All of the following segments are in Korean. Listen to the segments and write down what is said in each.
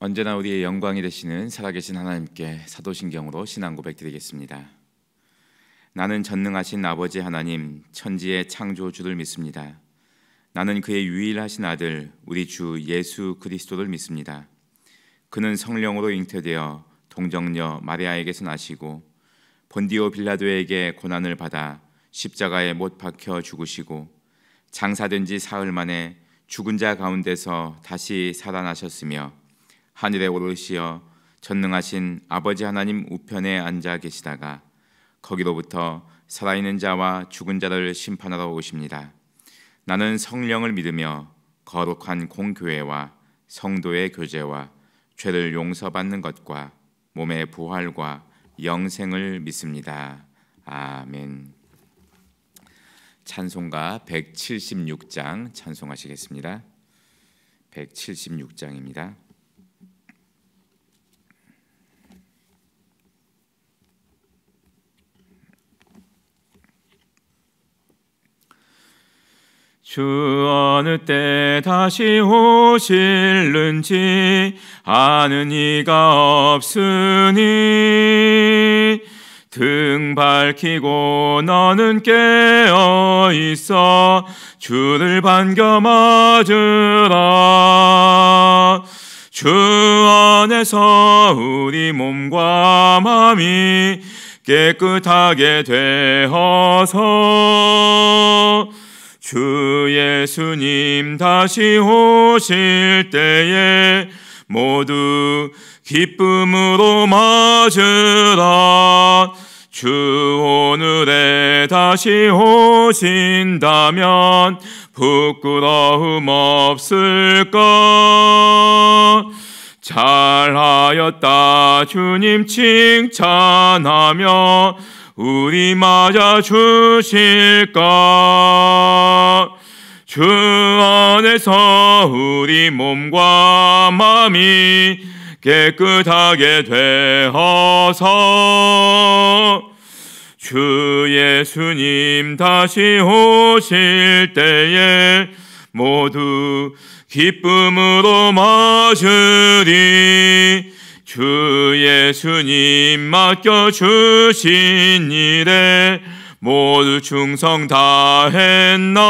언제나 우리의 영광이 되시는 살아계신 하나님께 사도신경으로 신앙 고백드리겠습니다. 나는 전능하신 아버지 하나님, 천지의 창조주를 믿습니다. 나는 그의 유일하신 아들 우리 주 예수 그리스도를 믿습니다. 그는 성령으로 잉태되어 동정녀 마리아에게서 나시고 본디오 빌라도에게 고난을 받아 십자가에 못 박혀 죽으시고 장사된 지 사흘 만에 죽은 자 가운데서 다시 살아나셨으며 하늘에 오르시어 전능하신 아버지 하나님 우편에 앉아 계시다가 거기로부터 살아있는 자와 죽은 자를 심판하러 오십니다. 나는 성령을 믿으며 거룩한 공교회와 성도의 교제와 죄를 용서받는 것과 몸의 부활과 영생을 믿습니다. 아멘. 찬송가 176장 찬송하시겠습니다. 176장입니다. 주 어느 때 다시 오실는지 아는 이가 없으니 등 밝히고 너는 깨어 있어 주를 반겨 맞으라. 주 안에서 우리 몸과 마음이 깨끗하게 되어서 주 예수님 다시 오실 때에 모두 기쁨으로 맞으라. 주 오늘에 다시 오신다면 부끄러움 없을까? 잘하였다 주님 칭찬하며 우리 맞아 주실까? 주 안에서 우리 몸과 마음이 깨끗하게 되어서 주 예수님 다시 오실 때에 모두 기쁨으로 맞으리. 주 예수님 맡겨주신 일에 모두 충성 다했나?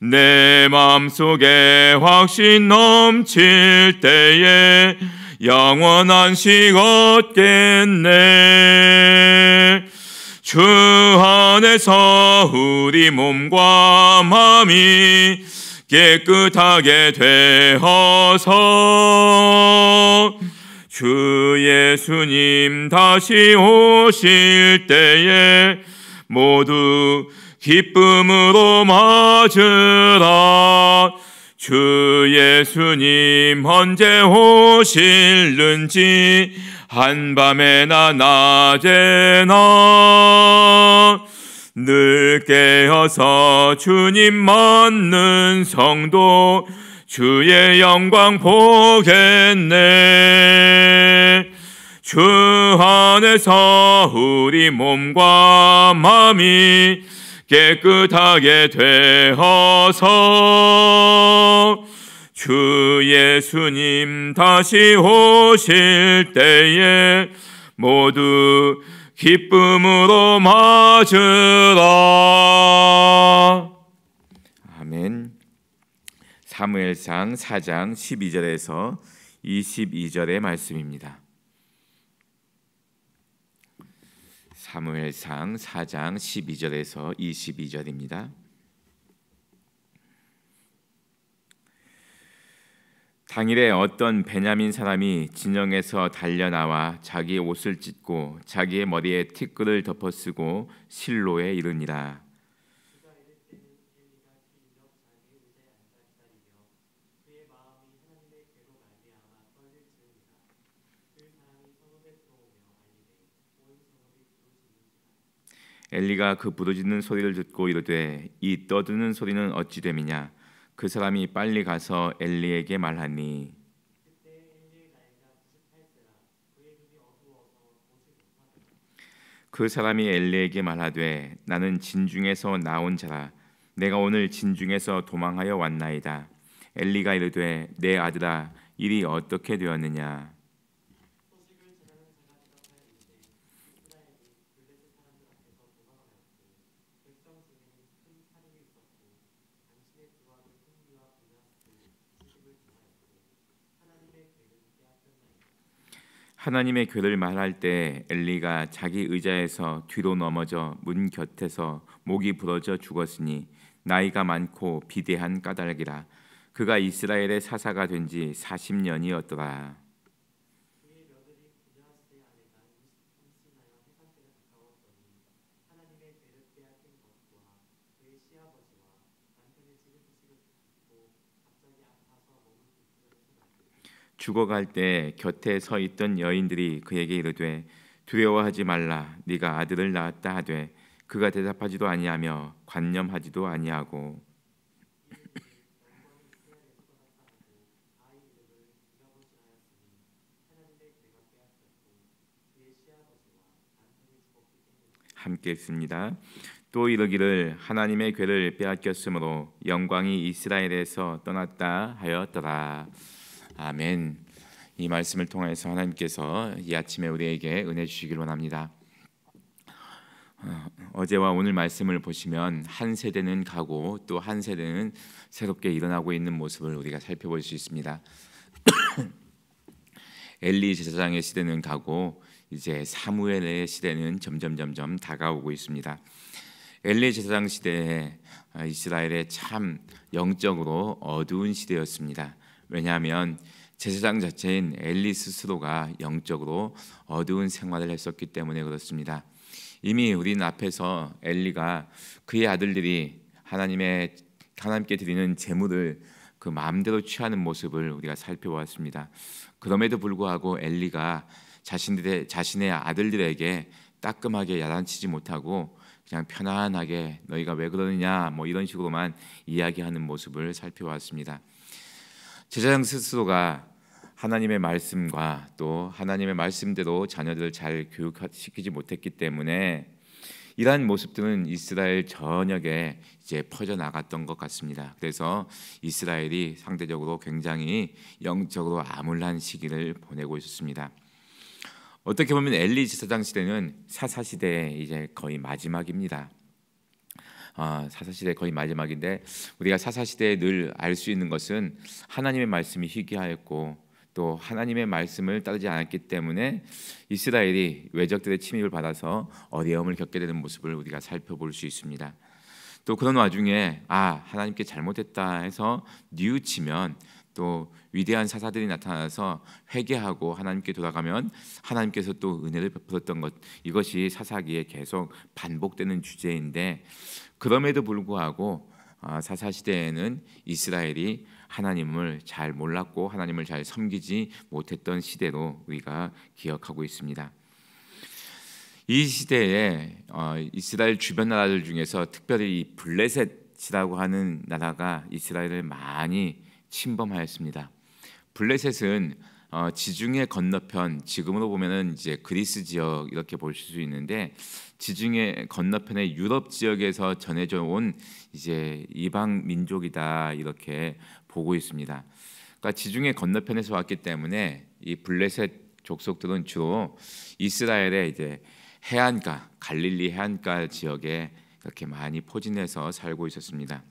내 맘속에 확신 넘칠 때에 영원한 식 얻겠네. 주 안에서 우리 몸과 마음이 깨끗하게 되어서 주 예수님 다시 오실 때에 모두 기쁨으로 맞으라. 주 예수님 언제 오실는지 한밤에나 낮에나 늘 깨어서 주님 맞는 성도 주의 영광 보겠네. 주 안에서 우리 몸과 마음이 깨끗하게 되어서 주 예수님 다시 오실 때에 모두 기쁨으로 맞으라. 아멘. 사무엘상 4장 12절에서 22절의 말씀입니다. 사무엘상 4장 12절에서 22절입니다. 당일에 어떤 베냐민 사람이 진영에서 달려나와 자기 옷을 찢고 자기의 머리에 티끌을 덮어쓰고 실로에 이르니라. 엘리가 그 부르짖는 소리를 듣고 이르되 이 떠드는 소리는 어찌 됨이냐? 그 사람이 빨리 가서 엘리에게 말하니 그 사람이 엘리에게 말하되 나는 진중에서 나온 자라. 내가 오늘 진중에서 도망하여 왔나이다. 엘리가 이르되 내 아들아 일이 어떻게 되었느냐? 하나님의 괴를 말할 때 엘리가 자기 의자에서 뒤로 넘어져 문 곁에서 목이 부러져 죽었으니 나이가 많고 비대한 까닭이라. 그가 이스라엘의 사사가 된 지 40년이었더라. 죽어갈 때 곁에 서 있던 여인들이 그에게 이르되 두려워하지 말라, 네가 아들을 낳았다 하되 그가 대답하지도 아니하며 관념하지도 아니하고 함께 했습니다. 또 이르기를 하나님의 괴를 빼앗겼으므로 영광이 이스라엘에서 떠났다 하였더라. 아멘. 이 말씀을 통해서 하나님께서 이 아침에 우리에게 은혜 주시길 원합니다. 어제와 오늘 말씀을 보시면 한 세대는 가고 또 한 세대는 새롭게 일어나고 있는 모습을 우리가 살펴볼 수 있습니다. 엘리 제사장의 시대는 가고 이제 사무엘의 시대는 점점 다가오고 있습니다. 엘리 제사장 시대에 이스라엘의 참 영적으로 어두운 시대였습니다. 왜냐하면 제사장 자체인 엘리 스스로가 영적으로 어두운 생활을 했었기 때문에 그렇습니다. 이미 우리는 앞에서 엘리가 그의 아들들이 하나님께 드리는 제물을 그 마음대로 취하는 모습을 우리가 살펴보았습니다. 그럼에도 불구하고 엘리가 자신의 아들들에게 따끔하게 야단치지 못하고 그냥 편안하게 너희가 왜 그러느냐 이런 식으로만 이야기하는 모습을 살펴보았습니다. 제사장 스스로가 하나님의 말씀과 또 하나님의 말씀대로 자녀들을 잘 교육시키지 못했기 때문에 이러한 모습들은 이스라엘 전역에 이제 퍼져나갔던 것 같습니다. 그래서 이스라엘이 상대적으로 굉장히 영적으로 암울한 시기를 보내고 있었습니다. 어떻게 보면 엘리 제사장 시대는 사사 시대의 이제 거의 마지막입니다. 사사 시대 거의 마지막인데 우리가 사사 시대에 늘 알 수 있는 것은 하나님의 말씀이 희귀하였고 또 하나님의 말씀을 따르지 않았기 때문에 이스라엘이 외적들의 침입을 받아서 어려움을 겪게 되는 모습을 우리가 살펴볼 수 있습니다. 또 그런 와중에 하나님께 잘못했다 해서 뉘우치면 또 위대한 사사들이 나타나서 회개하고 하나님께 돌아가면 하나님께서 또 은혜를 베풀었던 것, 이것이 사사기에 계속 반복되는 주제인데 그럼에도 불구하고 사사시대에는 이스라엘이 하나님을 잘 몰랐고 하나님을 잘 섬기지 못했던 시대로 우리가 기억하고 있습니다. 이 시대에 이스라엘 주변 나라들 중에서 특별히 이 블레셋이라고 하는 나라가 이스라엘을 많이 침범하였습니다. 블레셋은 지중해 건너편, 지금으로 보면은 이제 그리스 지역 이렇게 보실 수 있는데 지중해 건너편의 유럽 지역에서 전해져 온 이제 이방 민족이다 이렇게 보고 있습니다. 그러니까 지중해 건너편에서 왔기 때문에 이 블레셋 족속들은 주로 이스라엘의 이제 해안가, 갈릴리 해안가 지역에 이렇게 많이 포진해서 살고 있었습니다.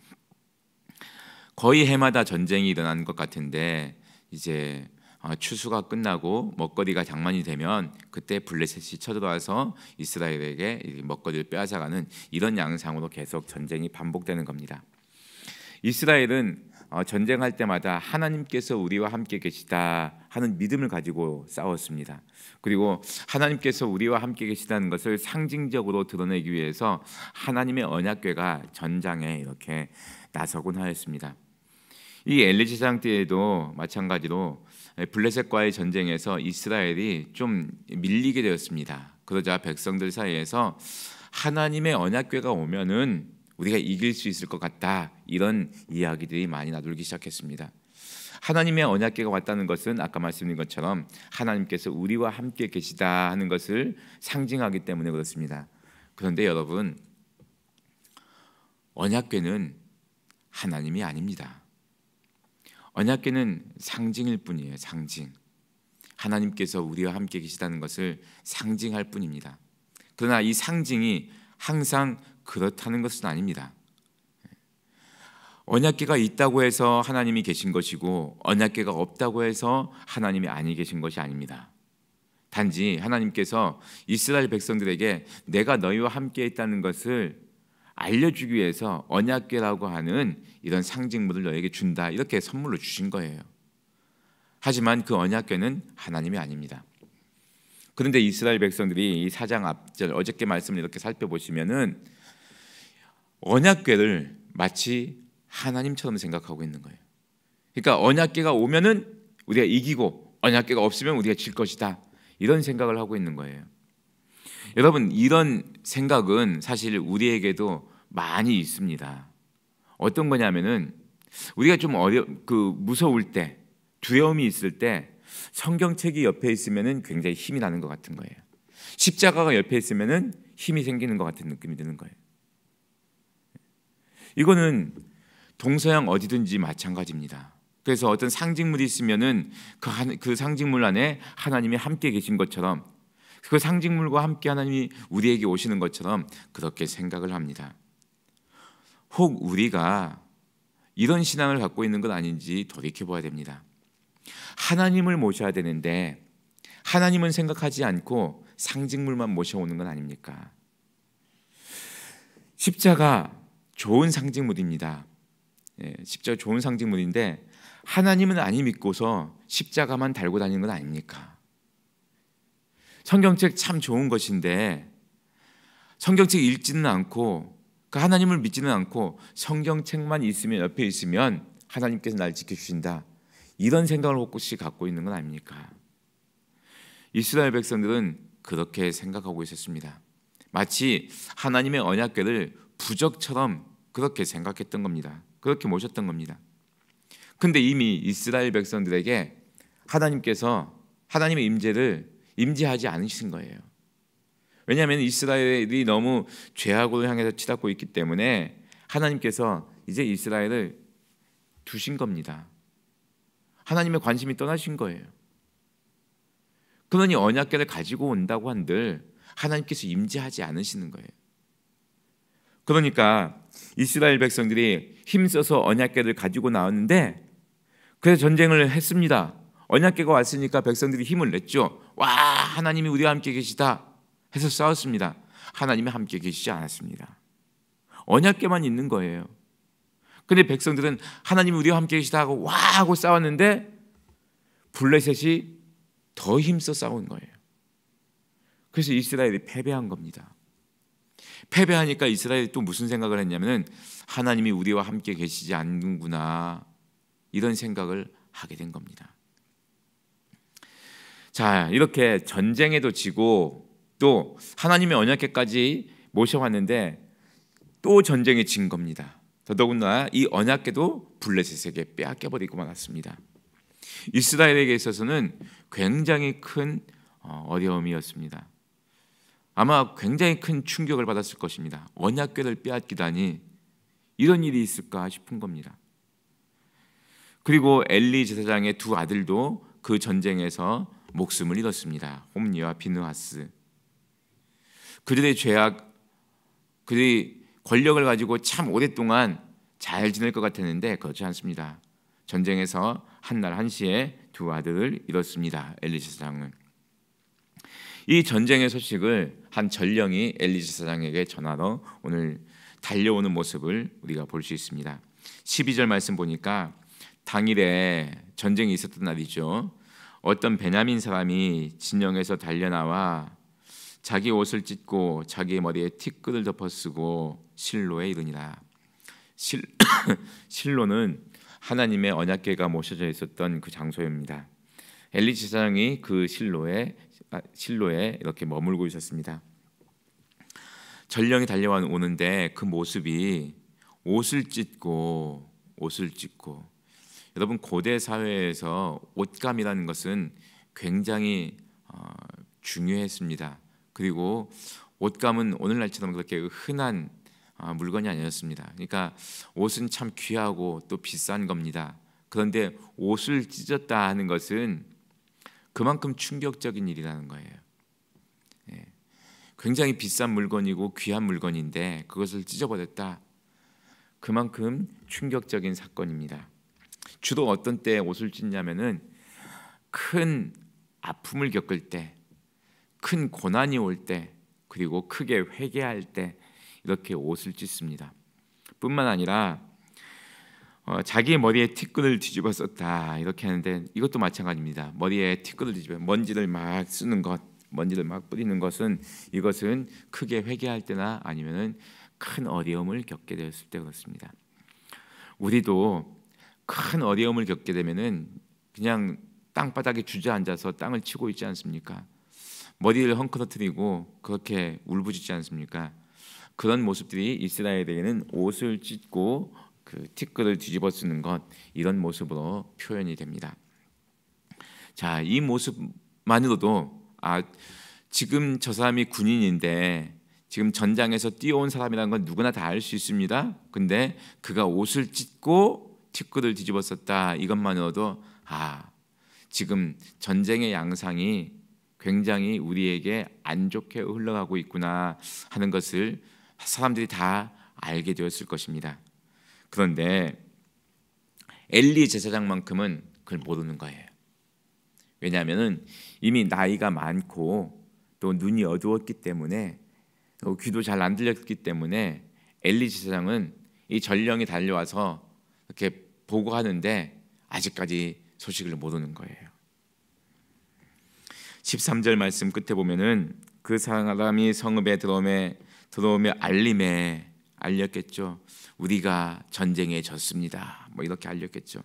거의 해마다 전쟁이 일어나는 것 같은데 이제 추수가 끝나고 먹거리가 장만이 되면 그때 블레셋이 쳐들어와서 이스라엘에게 먹거리를 빼앗아가는 이런 양상으로 계속 전쟁이 반복되는 겁니다. 이스라엘은 전쟁할 때마다 하나님께서 우리와 함께 계시다 하는 믿음을 가지고 싸웠습니다. 그리고 하나님께서 우리와 함께 계시다는 것을 상징적으로 드러내기 위해서 하나님의 언약궤가 전장에 이렇게 나서곤 하였습니다. 이 엘리 제사장 때에도 마찬가지로 블레셋과의 전쟁에서 이스라엘이 좀 밀리게 되었습니다. 그러자 백성들 사이에서 하나님의 언약궤가 오면은 우리가 이길 수 있을 것 같다, 이런 이야기들이 많이 나돌기 시작했습니다. 하나님의 언약궤가 왔다는 것은 아까 말씀드린 것처럼 하나님께서 우리와 함께 계시다 하는 것을 상징하기 때문에 그렇습니다. 그런데 여러분, 언약궤는 하나님이 아닙니다. 언약궤는 상징일 뿐이에요. 상징. 하나님께서 우리와 함께 계시다는 것을 상징할 뿐입니다. 그러나 이 상징이 항상 그렇다는 것은 아닙니다. 언약궤가 있다고 해서 하나님이 계신 것이고 언약궤가 없다고 해서 하나님이 아니 계신 것이 아닙니다. 단지 하나님께서 이스라엘 백성들에게 내가 너희와 함께 있다는 것을 알려주기 위해서 언약궤라고 하는 이런 상징물을 너에게 준다, 이렇게 선물로 주신 거예요. 하지만 그 언약궤는 하나님이 아닙니다. 그런데 이스라엘 백성들이 이 4장 앞절 어저께 말씀을 이렇게 살펴보시면은 언약궤를 마치 하나님처럼 생각하고 있는 거예요. 그러니까 언약궤가 오면은 우리가 이기고 언약궤가 없으면 우리가 질 것이다, 이런 생각을 하고 있는 거예요. 여러분, 이런 생각은 사실 우리에게도 많이 있습니다. 어떤 거냐면은 우리가 좀 무서울 때, 두려움이 있을 때 성경책이 옆에 있으면은 굉장히 힘이 나는 것 같은 거예요. 십자가가 옆에 있으면은 힘이 생기는 것 같은 느낌이 드는 거예요. 이거는 동서양 어디든지 마찬가지입니다. 그래서 어떤 상징물이 있으면은 그 상징물 안에 하나님이 함께 계신 것처럼, 그 상징물과 함께 하나님이 우리에게 오시는 것처럼 그렇게 생각을 합니다. 혹 우리가 이런 신앙을 갖고 있는 건 아닌지 돌이켜봐야 됩니다. 하나님을 모셔야 되는데 하나님은 생각하지 않고 상징물만 모셔오는 건 아닙니까? 십자가 좋은 상징물입니다. 십자가 좋은 상징물인데 하나님은 아니 믿고서 십자가만 달고 다니는 건 아닙니까? 성경책 참 좋은 것인데 성경책 읽지는 않고 그 하나님을 믿지는 않고 성경책만 있으면, 옆에 있으면 하나님께서 날 지켜주신다, 이런 생각을 혹시 갖고 있는 건 아닙니까? 이스라엘 백성들은 그렇게 생각하고 있었습니다. 마치 하나님의 언약궤를 부적처럼 그렇게 생각했던 겁니다. 그렇게 모셨던 겁니다. 근데 이미 이스라엘 백성들에게 하나님께서 하나님의 임재를 임재하지 않으신 거예요. 왜냐하면 이스라엘이 너무 죄악을 향해서 치닫고 있기 때문에 하나님께서 이제 이스라엘을 두신 겁니다. 하나님의 관심이 떠나신 거예요. 그러니 언약궤를 가지고 온다고 한들 하나님께서 임재하지 않으시는 거예요. 그러니까 이스라엘 백성들이 힘써서 언약궤를 가지고 나왔는데, 그래서 전쟁을 했습니다. 언약궤가 왔으니까 백성들이 힘을 냈죠. 와, 하나님이 우리와 함께 계시다 해서 싸웠습니다. 하나님이 함께 계시지 않았습니다. 언약궤만 있는 거예요. 근데 백성들은 하나님이 우리와 함께 계시다 하고 와 하고 싸웠는데 블레셋이 더 힘써 싸운 거예요. 그래서 이스라엘이 패배한 겁니다. 패배하니까 이스라엘이 또 무슨 생각을 했냐면 하나님이 우리와 함께 계시지 않는구나, 이런 생각을 하게 된 겁니다. 자, 이렇게 전쟁에도 지고 또 하나님의 언약궤까지 모셔왔는데 또 전쟁에 진 겁니다. 더더군다나 이 언약궤도 블레셋에게 빼앗겨버리고 말았습니다. 이스라엘에게 있어서는 굉장히 큰 어려움이었습니다. 아마 굉장히 큰 충격을 받았을 것입니다. 언약궤를 빼앗기다니, 이런 일이 있을까 싶은 겁니다. 그리고 엘리 제사장의 두 아들도 그 전쟁에서 목숨을 잃었습니다. 홈니와 비느하스. 그들의 죄악, 그들이 권력을 가지고 참 오랫동안 잘 지낼 것 같았는데 그렇지 않습니다. 전쟁에서 한날 한시에 두 아들을 잃었습니다. 엘리 제사장은. 이 전쟁의 소식을 한 전령이 엘리 제사장에게 전하러 오늘 달려오는 모습을 우리가 볼 수 있습니다. 12절 말씀 보니까 당일에 전쟁이 있었던 날이죠. 어떤 베냐민 사람이 진영에서 달려나와 자기 옷을 찢고 자기의 머리에 티끌을 덮어쓰고 실로에 이르니라. 실로는 하나님의 언약궤가 모셔져 있었던 그 장소입니다. 엘리 제사장이 그 실로에 이렇게 머물고 있었습니다. 전령이 달려와 오는데 그 모습이 옷을 찢고, 여러분 고대 사회에서 옷감이라는 것은 굉장히 중요했습니다. 그리고 옷감은 오늘날처럼 그렇게 흔한 물건이 아니었습니다. 그러니까 옷은 참 귀하고 또 비싼 겁니다. 그런데 옷을 찢었다 하는 것은 그만큼 충격적인 일이라는 거예요. 예. 굉장히 비싼 물건이고 귀한 물건인데 그것을 찢어버렸다. 그만큼 충격적인 사건입니다. 주로 어떤 때 옷을 찢냐면은 큰 아픔을 겪을 때, 큰 고난이 올 때, 그리고 크게 회개할 때 이렇게 옷을 찢습니다. 뿐만 아니라 자기 머리에 티끌을 뒤집어 썼다 이렇게 하는데 이것도 마찬가지입니다. 머리에 티끌을 뒤집어 먼지를 막 쓰는 것, 먼지를 막 뿌리는 것은 이것은 크게 회개할 때나 아니면은 큰 어려움을 겪게 되었을 때 그렇습니다. 우리도 큰 어려움을 겪게 되면은 그냥 땅바닥에 주저앉아서 땅을 치고 있지 않습니까? 머리를 헝클어뜨리고 그렇게 울부짖지 않습니까? 그런 모습들이 이스라엘에게는 옷을 찢고 그 티끌을 뒤집어 쓰는 것 이런 모습으로 표현이 됩니다. 자, 이 모습만으로도 지금 저 사람이 군인인데 지금 전장에서 뛰어온 사람이라는 건 누구나 다 알 수 있습니다. 근데 그가 옷을 찢고 티끌을 뒤집어 썼다 이것만으로도 지금 전쟁의 양상이 굉장히 우리에게 안 좋게 흘러가고 있구나 하는 것을 사람들이 다 알게 되었을 것입니다. 그런데 엘리 제사장만큼은 그걸 모르는 거예요. 왜냐하면 이미 나이가 많고 또 눈이 어두웠기 때문에 또 귀도 잘 안 들렸기 때문에 엘리 제사장은 이 전령이 달려와서 이렇게 보고하는데 아직까지 소식을 모르는 거예요. 13절 말씀 끝에 보면은 그 사람이 성읍에 들어오며 알렸겠죠. 우리가 전쟁에 졌습니다. 뭐 이렇게 알렸겠죠.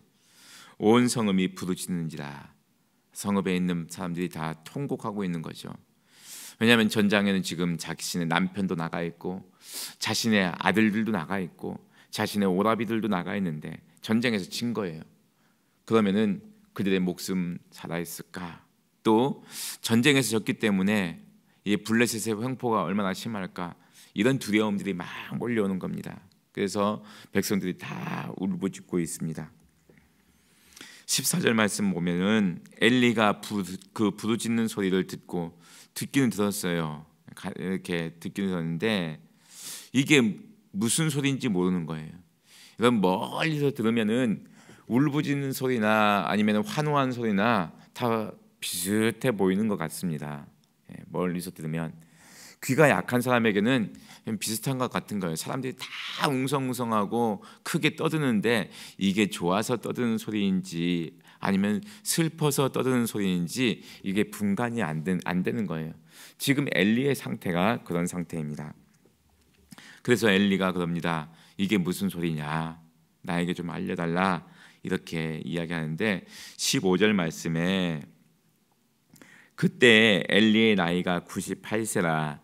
온 성읍이 부르짖는지라. 성읍에 있는 사람들이 다 통곡하고 있는 거죠. 왜냐하면 전장에는 지금 자신의 남편도 나가 있고 자신의 아들들도 나가 있고 자신의 오라비들도 나가 있는데 전쟁에서 진 거예요. 그러면은 그들의 목숨 살아 있을까? 또 전쟁에서 졌기 때문에 이 블레셋의 횡포가 얼마나 심할까? 이런 두려움들이 막 몰려오는 겁니다. 그래서 백성들이 다 울부짖고 있습니다. 14절 말씀 보면은 엘리가 그 부르짖는 소리를 듣기는 들었어요. 이렇게 듣기는 들었는데 이게 무슨 소리인지 모르는 거예요. 이건 멀리서 들으면은 울부짖는 소리나 아니면 환호한 소리나 다 비슷해 보이는 것 같습니다. 멀리서 들으면 귀가 약한 사람에게는 비슷한 것 같은 거예요. 사람들이 다 웅성웅성하고 크게 떠드는데 이게 좋아서 떠드는 소리인지 아니면 슬퍼서 떠드는 소리인지 이게 분간이 안 되는 거예요. 지금 엘리의 상태가 그런 상태입니다. 그래서 엘리가 그럽니다. 이게 무슨 소리냐? 나에게 좀 알려달라. 이렇게 이야기하는데 15절 말씀에 그때 엘리의 나이가 98세라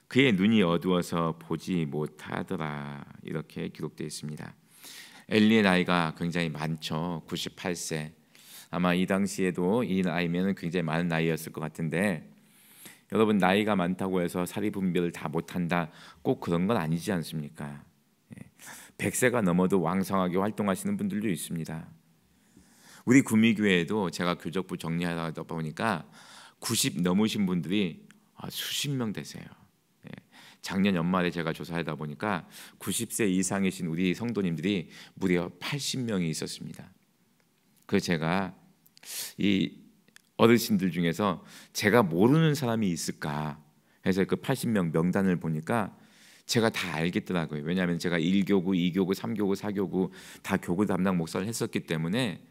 그의 눈이 어두워서 보지 못하더라 이렇게 기록되어 있습니다. 엘리의 나이가 굉장히 많죠. 98세. 아마 이 당시에도 이 나이면 굉장히 많은 나이였을 것 같은데 여러분 나이가 많다고 해서 사리 분별을 다 못한다 꼭 그런 건 아니지 않습니까? 100세가 넘어도 왕성하게 활동하시는 분들도 있습니다. 우리 구미교회에도 제가 교적부 정리하다 보니까 90 넘으신 분들이 수십 명 되세요. 작년 연말에 제가 조사하다 보니까 90세 이상이신 우리 성도님들이 무려 80명이 있었습니다. 그래서 제가 이 어르신들 중에서 제가 모르는 사람이 있을까 해서 그 80명 명단을 보니까 제가 다 알겠더라고요. 왜냐하면 제가 1교구, 2교구, 3교구, 4교구 다 교구 담당 목사를 했었기 때문에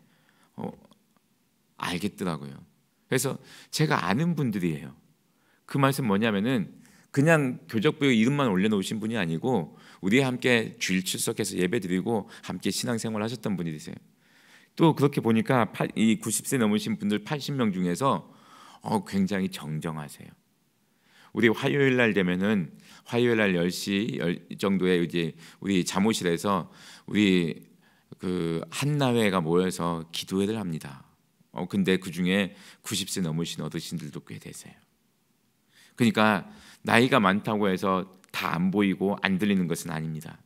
알겠더라고요. 그래서 제가 아는 분들이에요. 그 말씀 뭐냐면은 그냥 교적부에 이름만 올려놓으신 분이 아니고 우리와 함께 주일 출석해서 예배드리고 함께 신앙생활 하셨던 분이세요. 또 그렇게 보니까 이 90세 넘으신 분들 80명 중에서 굉장히 정정하세요. 우리 화요일 날 되면은 화요일 날 10시 정도에 이제 우리 사무실에서 우리 그 한나회가 모여서 기도회를 합니다. 근데 그 중에 90세 넘으신 어르신들도 꽤 되세요. 그러니까 나이가 많다고 해서 다 안 보이고 안 들리는 것은 아닙니다.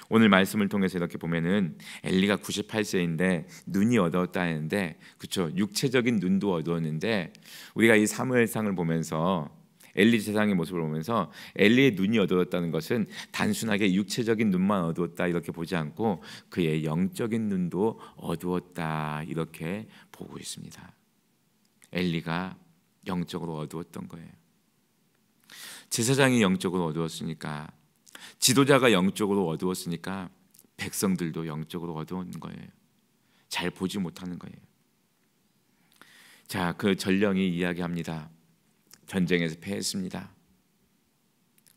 오늘 말씀을 통해서 이렇게 보면은 엘리가 98세인데 눈이 어두웠다 했는데, 그렇죠? 육체적인 눈도 어두웠는데, 우리가 이 사무엘상을 보면서 엘리 제사장의 모습을 보면서 엘리의 눈이 어두웠다는 것은 단순하게 육체적인 눈만 어두웠다 이렇게 보지 않고 그의 영적인 눈도 어두웠다 이렇게 보고 있습니다. 엘리가 영적으로 어두웠던 거예요. 제사장이 영적으로 어두웠으니까, 지도자가 영적으로 어두웠으니까 백성들도 영적으로 어두운 거예요. 잘 보지 못하는 거예요. 자, 그 전령이 이야기합니다. 전쟁에서 패했습니다.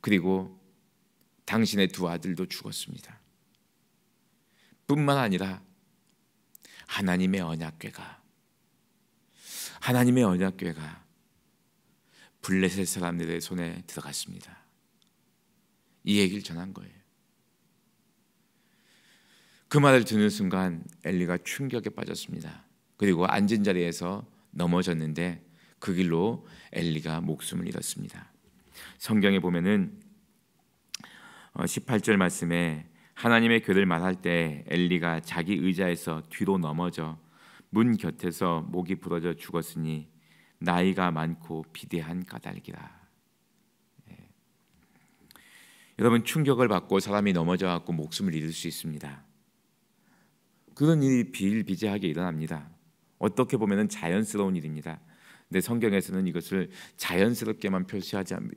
그리고 당신의 두 아들도 죽었습니다. 뿐만 아니라 하나님의 언약궤가 블레셋 사람들의 손에 들어갔습니다. 이 얘기를 전한 거예요. 그 말을 듣는 순간 엘리가 충격에 빠졌습니다. 그리고 앉은 자리에서 넘어졌는데 그 길로 엘리가 목숨을 잃었습니다. 성경에 보면은 18절 말씀에 하나님의 궤를 말할 때 엘리가 자기 의자에서 뒤로 넘어져 문 곁에서 목이 부러져 죽었으니 나이가 많고 비대한 까닭이라. 여러분, 충격을 받고 사람이 넘어져 갖고 목숨을 잃을 수 있습니다. 그런 일이 비일비재하게 일어납니다. 어떻게 보면은 자연스러운 일입니다. 근데 성경에서는 이것을 자연스럽게만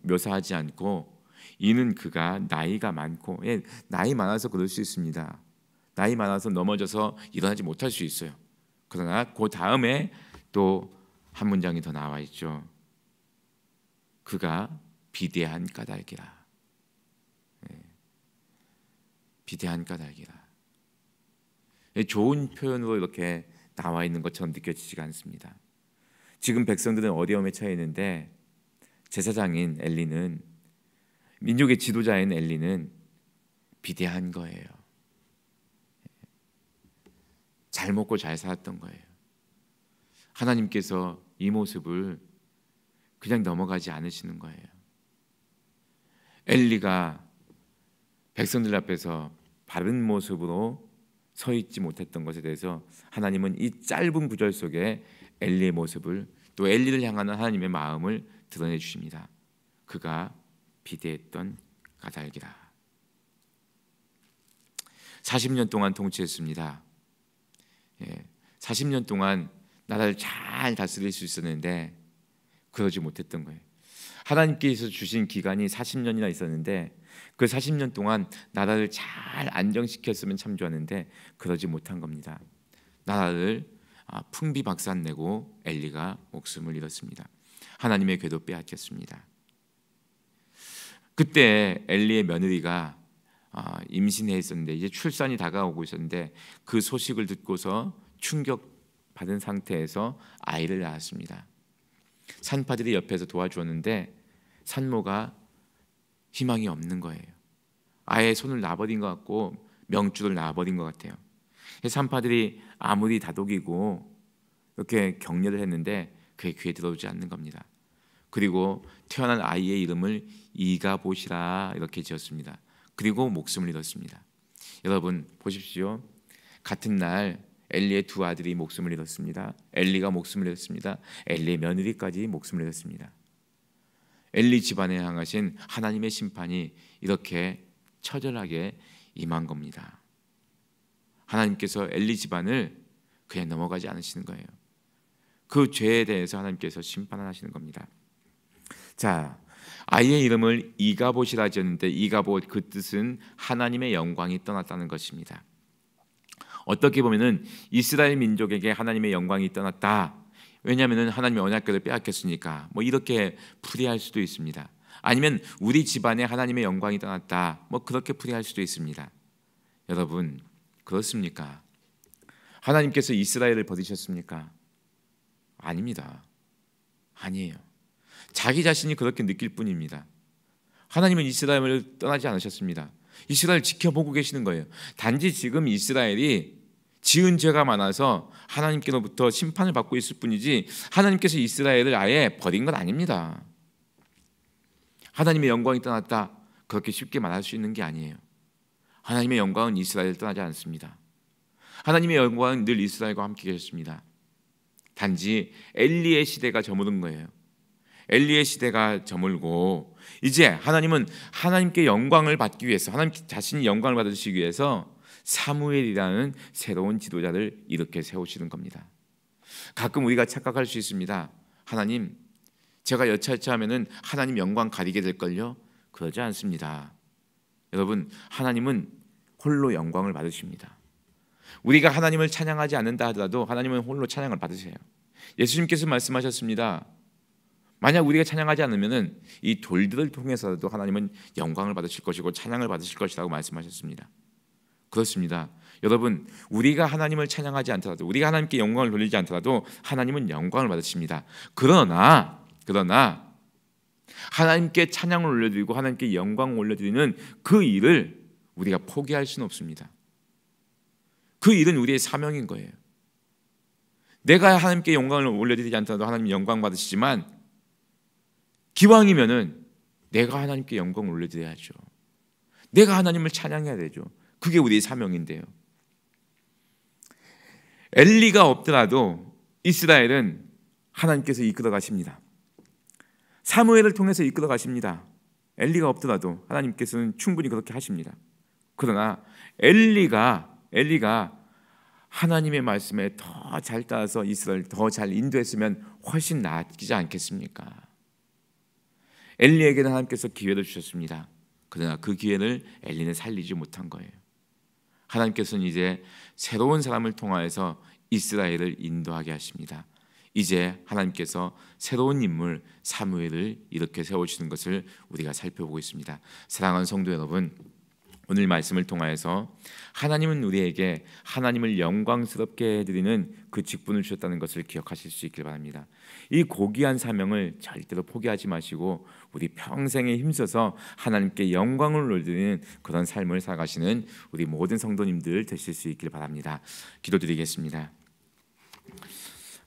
묘사하지 않고 이는 그가 나이가 많고, 나이 많아서 그럴 수 있습니다. 나이 많아서 넘어져서 일어나지 못할 수 있어요. 그러나 그 다음에 또 한 문장이 더 나와 있죠. 그가 비대한 까닭이라. 비대한 까닭이라. 좋은 표현으로 이렇게 나와 있는 것처럼 느껴지지가 않습니다. 지금 백성들은 어려움에 처해 있는데 제사장인 엘리는, 민족의 지도자인 엘리는 비대한 거예요. 잘 먹고 잘 살았던 거예요. 하나님께서 이 모습을 그냥 넘어가지 않으시는 거예요. 엘리가 백성들 앞에서 바른 모습으로 서 있지 못했던 것에 대해서 하나님은 이 짧은 구절 속에 엘리의 모습을, 또 엘리를 향하는 하나님의 마음을 드러내 주십니다. 그가 비대했던 까닭이라. 40년 동안 통치했습니다. 40년 동안 나라를 잘 다스릴 수 있었는데 그러지 못했던 거예요. 하나님께서 주신 기간이 40년이나 있었는데 그 40년 동안 나라를 잘 안정시켰으면 참 좋았는데 그러지 못한 겁니다. 나라를 풍비박산내고 엘리가 목숨을 잃었습니다. 하나님의 궤도 빼앗겼습니다. 그때 엘리의 며느리가 임신해 있었는데 이제 출산이 다가오고 있었는데 그 소식을 듣고서 충격받은 상태에서 아이를 낳았습니다. 산파들이 옆에서 도와주었는데 산모가 희망이 없는 거예요. 아예 손을 놔버린 것 같고 명줄을 놔버린 것 같아요. 산파들이 아무리 다독이고 이렇게 격려를 했는데 그게 귀에 들어오지 않는 겁니다. 그리고 태어난 아이의 이름을 이가봇이라 이렇게 지었습니다. 그리고 목숨을 잃었습니다. 여러분 보십시오. 같은 날 엘리의 두 아들이 목숨을 잃었습니다. 엘리가 목숨을 잃었습니다. 엘리의 며느리까지 목숨을 잃었습니다. 엘리 집안에 향하신 하나님의 심판이 이렇게 처절하게 임한 겁니다. 하나님께서 엘리 집안을 그냥 넘어가지 않으시는 거예요. 그 죄에 대해서 하나님께서 심판을 하시는 겁니다. 자, 아이의 이름을 이가봇이라 지었는데 이가봇 그 뜻은 하나님의 영광이 떠났다는 것입니다. 어떻게 보면은 이스라엘 민족에게 하나님의 영광이 떠났다. 왜냐하면 하나님의 언약궤를 빼앗겼으니까 뭐 이렇게 풀이할 수도 있습니다. 아니면 우리 집안에 하나님의 영광이 떠났다. 뭐 그렇게 풀이할 수도 있습니다. 여러분 그렇습니까? 하나님께서 이스라엘을 버리셨습니까? 아닙니다. 아니에요. 자기 자신이 그렇게 느낄 뿐입니다. 하나님은 이스라엘을 떠나지 않으셨습니다. 이스라엘 지켜보고 계시는 거예요. 단지 지금 이스라엘이 지은 죄가 많아서 하나님께로부터 심판을 받고 있을 뿐이지 하나님께서 이스라엘을 아예 버린 건 아닙니다. 하나님의 영광이 떠났다 그렇게 쉽게 말할 수 있는 게 아니에요. 하나님의 영광은 이스라엘을 떠나지 않습니다. 하나님의 영광은 늘 이스라엘과 함께 계셨습니다. 단지 엘리의 시대가 저무른 거예요. 엘리의 시대가 저물고 이제 하나님은 하나님께 영광을 받기 위해서, 하나님 자신이 영광을 받으시기 위해서 사무엘이라는 새로운 지도자를 이렇게 세우시는 겁니다. 가끔 우리가 착각할 수 있습니다. 하나님, 제가 여차하면은 하나님 영광 가리게 될걸요? 그러지 않습니다. 여러분, 하나님은 홀로 영광을 받으십니다. 우리가 하나님을 찬양하지 않는다 하더라도 하나님은 홀로 찬양을 받으세요. 예수님께서 말씀하셨습니다. 만약 우리가 찬양하지 않으면 이 돌들을 통해서도 하나님은 영광을 받으실 것이고 찬양을 받으실 것이라고 말씀하셨습니다. 그렇습니다. 여러분, 우리가 하나님을 찬양하지 않더라도, 우리가 하나님께 영광을 돌리지 않더라도 하나님은 영광을 받으십니다. 그러나 하나님께 찬양을 올려드리고 하나님께 영광을 올려드리는 그 일을 우리가 포기할 수는 없습니다. 그 일은 우리의 사명인 거예요. 내가 하나님께 영광을 올려드리지 않더라도 하나님 영광 받으시지만 기왕이면은 내가 하나님께 영광을 올려드려야죠. 내가 하나님을 찬양해야 되죠. 그게 우리의 사명인데요. 엘리가 없더라도 이스라엘은 하나님께서 이끌어 가십니다. 사무엘을 통해서 이끌어 가십니다. 엘리가 없더라도 하나님께서는 충분히 그렇게 하십니다. 그러나 엘리가 하나님의 말씀에 더 잘 따라서 이스라엘을 더 잘 인도했으면 훨씬 낫지 않겠습니까? 엘리에게는 하나님께서 기회를 주셨습니다. 그러나 그 기회를 엘리는 살리지 못한 거예요. 하나님께서는 이제 새로운 사람을 통하여서 이스라엘을 인도하게 하십니다. 이제 하나님께서 새로운 인물 사무엘을 이렇게 세우시는 것을 우리가 살펴보고 있습니다. 사랑하는 성도 여러분, 오늘 말씀을 통하여서 하나님은 우리에게 하나님을 영광스럽게 해드리는 그 직분을 주셨다는 것을 기억하실 수 있길 바랍니다. 이 고귀한 사명을 절대로 포기하지 마시고 우리 평생에 힘써서 하나님께 영광을 올리는 그런 삶을 살아가시는 우리 모든 성도님들 되실 수 있길 바랍니다. 기도드리겠습니다.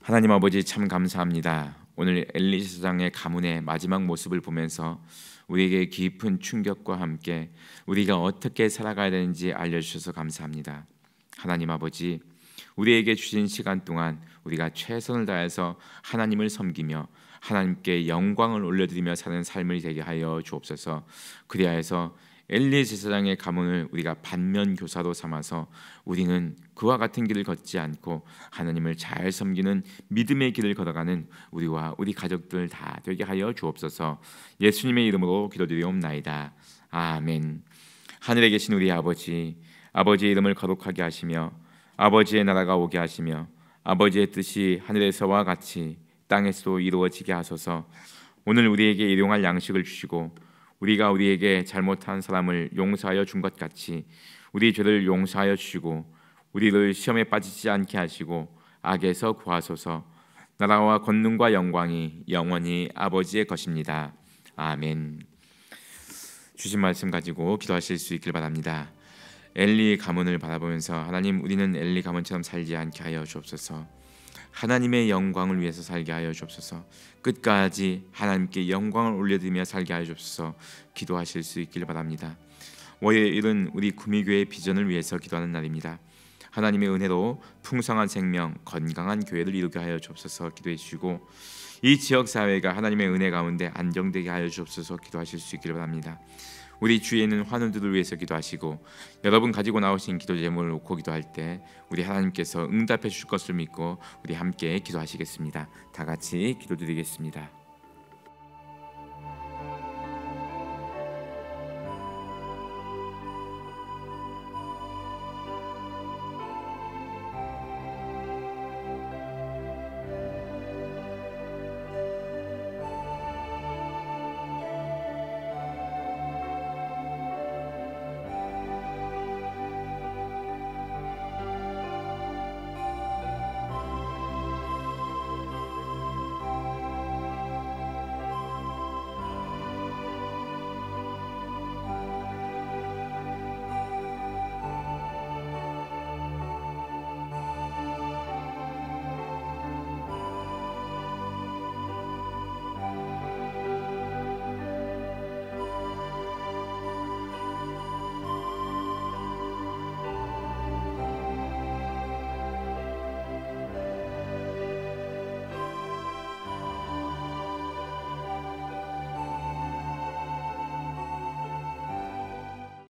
하나님 아버지, 참 감사합니다. 오늘 엘리 제사장의 가문의 마지막 모습을 보면서 우리에게 깊은 충격과 함께 우리가 어떻게 살아가야 되는지 알려주셔서 감사합니다. 하나님 아버지, 우리에게 주신 시간 동안 우리가 최선을 다해서 하나님을 섬기며 하나님께 영광을 올려드리며 사는 삶을 되게 하여 주옵소서. 그리하여서 엘리 제사장의 가문을 우리가 반면교사로 삼아서 우리는 그와 같은 길을 걷지 않고 하나님을 잘 섬기는 믿음의 길을 걸어가는 우리와 우리 가족들 다 되게 하여 주옵소서. 예수님의 이름으로 기도드리옵나이다. 아멘. 하늘에 계신 우리 아버지, 아버지의 이름을 거룩하게 하시며 아버지의 나라가 오게 하시며 아버지의 뜻이 하늘에서와 같이 땅에서도 이루어지게 하소서. 오늘 우리에게 일용할 양식을 주시고 우리가 우리에게 잘못한 사람을 용서하여 준 것 같이 우리 죄를 용서하여 주시고 우리를 시험에 빠지지 않게 하시고 악에서 구하소서. 나라와 권능과 영광이 영원히 아버지의 것입니다. 아멘. 주신 말씀 가지고 기도하실 수 있길 바랍니다. 엘리 가문을 바라보면서 하나님, 우리는 엘리 가문처럼 살지 않게 하여 주옵소서. 하나님의 영광을 위해서 살게 하여 주옵소서. 끝까지 하나님께 영광을 올려드리며 살게 하여 주옵소서. 기도하실 수 있길 바랍니다. 월요일은 우리 구미교회 비전을 위해서 기도하는 날입니다. 하나님의 은혜로 풍성한 생명, 건강한 교회를 이루게 하여 주옵소서. 기도해 주시고 이 지역 사회가 하나님의 은혜 가운데 안정되게 하여 주옵소서. 기도하실 수 있길 바랍니다. 우리 주위에 있는 환우들을 위해서 기도하시고 여러분 가지고 나오신 기도 제목을 놓고 기도할 때 우리 하나님께서 응답해 주실 것을 믿고 우리 함께 기도하시겠습니다. 다 같이 기도드리겠습니다.